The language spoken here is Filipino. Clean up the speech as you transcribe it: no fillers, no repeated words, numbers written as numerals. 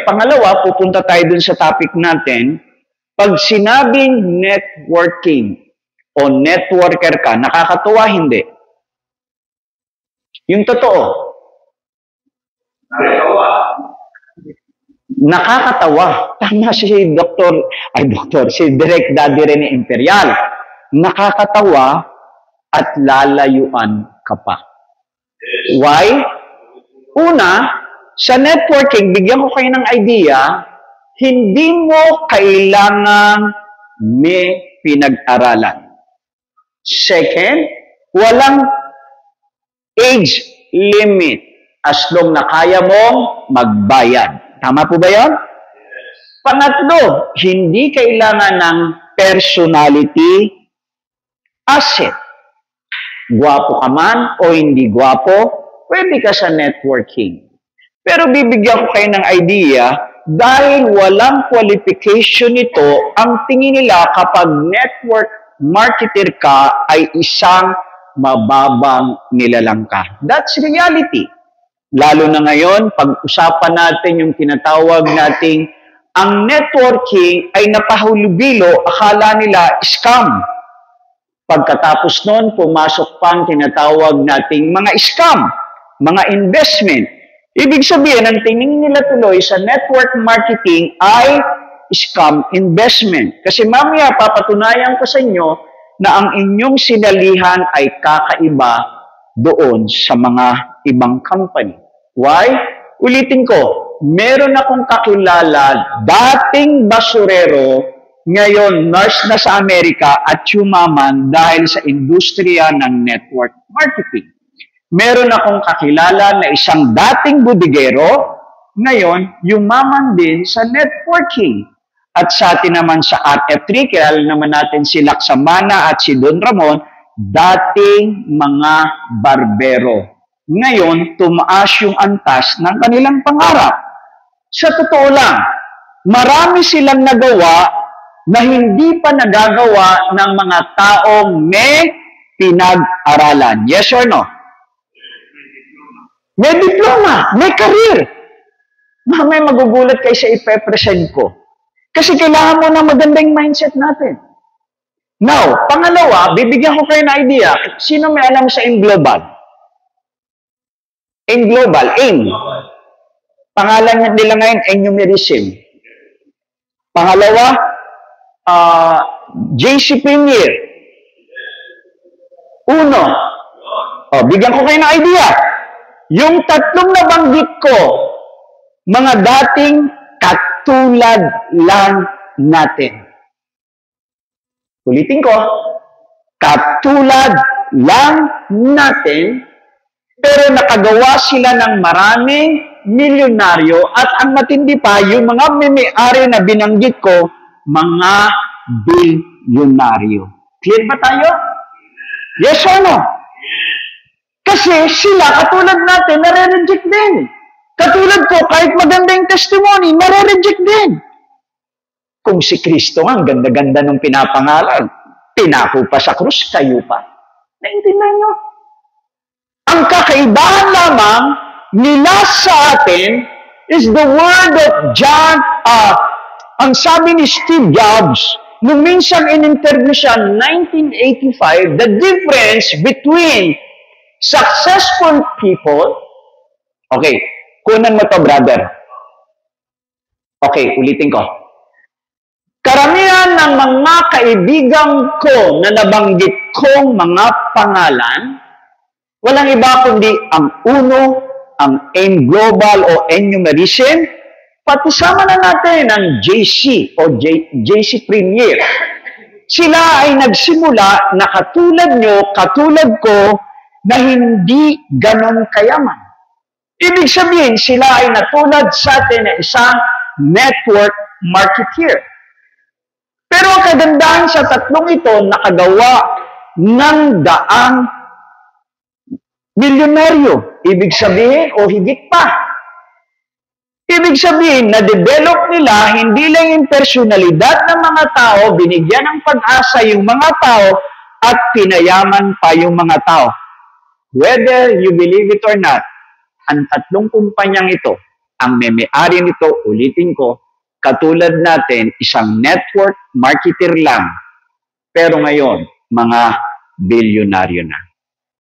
Pangalawa, pupunta tayo dun sa topic natin. Pag sinabing networking o networker ka, nakakatuwa, hindi? Yung totoo. Nakakatawa. Tama si si Direk Daddy Rene Imperial. Nakakatawa at lalayuan ka pa. Why? Una, sa networking, bigyan ko kayo ng idea, hindi mo kailangan may pinag-aralan. Second, walang age limit as long na kaya mong magbayad. Tama po ba yun? Pangatlo, hindi kailangan ng personality asset. Gwapo ka man o hindi gwapo, pwede ka sa networking. Pero bibigyan ko kayo ng idea, dahil walang qualification nito, ang tingin nila kapag network marketer ka ay isang mababang nilalang ka. That's reality. Lalo na ngayon, pag-usapan natin yung tinatawag nating ang networking ay napahulubilo, akala nila scam. Pagkatapos nun, pumasok pang tinatawag nating mga scam, mga investment. Ibig sabihin, ang tingin nila tuloy sa network marketing ay scam investment. Kasi mamaya papatunayan ko sa inyo na ang inyong sinalihan ay kakaiba doon sa mga ibang company. Why? Ulitin ko, meron akong kakilala, dating basurero, ngayon nurse na sa Amerika at yumaman dahil sa industriya ng network marketing. Meron akong kakilala na isang dating budigero, ngayon, yumaman din sa networking. At sa atin naman sa RF3, kilala naman natin si Laksamana at si Don Ramon, dating mga barbero. Ngayon, tumaas yung antas ng kanilang pangarap. Sa totoo lang, marami silang nagawa na hindi pa nagagawa ng mga taong may pinag-aralan. Yes or no? May diploma, may career. Mamay magugulat kayo sa ipe-present ko. Kasi kailangan mo ng magandang mindset natin. Now, pangalawa, bibigyan ko kayo ng idea. Sino may alam sa AIM Global? AIM Global, AIM. Pangalan nila ngayon, Enumerism. Pangalawa, JC Premier. Uno. Bigyan ko kayo ng idea. Yung tatlong nabanggit ko, mga dating katulad lang natin. Ulitin ko, katulad lang natin, pero nakagawa sila ng maraming milyonaryo at ang matindi pa, yung mga may-ari na binanggit ko, mga bilyonaryo. Clear ba tayo? Yes or no? Kasi sila, katulad natin, nare-reject din. Katulad ko, kahit maganda yung testimony, nare-reject din. Kung si Kristo nga, ang ganda-ganda ng pinapangalan, pinako pa sa krus, kayo pa. Naintindihan nyo? Ang kakaibahan lamang nila sa atin is the word of John. Ang sabi ni Steve Jobs, nung minsan in-interview siya, 1985, the difference between successful people, okay, kunan mo to, brother. Okay, ulitin ko. Karamihan ng mga kaibigan ko na nabanggit kong mga pangalan, walang iba kundi ang UNO, ang AIM Global o Enumerism, pati sama na natin ang JC o JC Premier. Sila ay nagsimula na katulad nyo, katulad ko, na hindi ganon kayaman. Ibig sabihin, sila ay natulad sa atin na isang network marketeer. Pero ang kagandahan sa tatlong ito, nakagawa ng daang milyonaryo. Ibig sabihin, o higit pa. Ibig sabihin, na-develop nila hindi lang yung personalidad ng mga tao, binigyan ng pag-asa yung mga tao, at pinayaman pa yung mga tao. Whether you believe it or not, ang tatlong kumpanyang ito, ang may-ari nito, ulitin ko, katulad natin, isang network marketer lang. Pero ngayon, mga bilyonaryo na.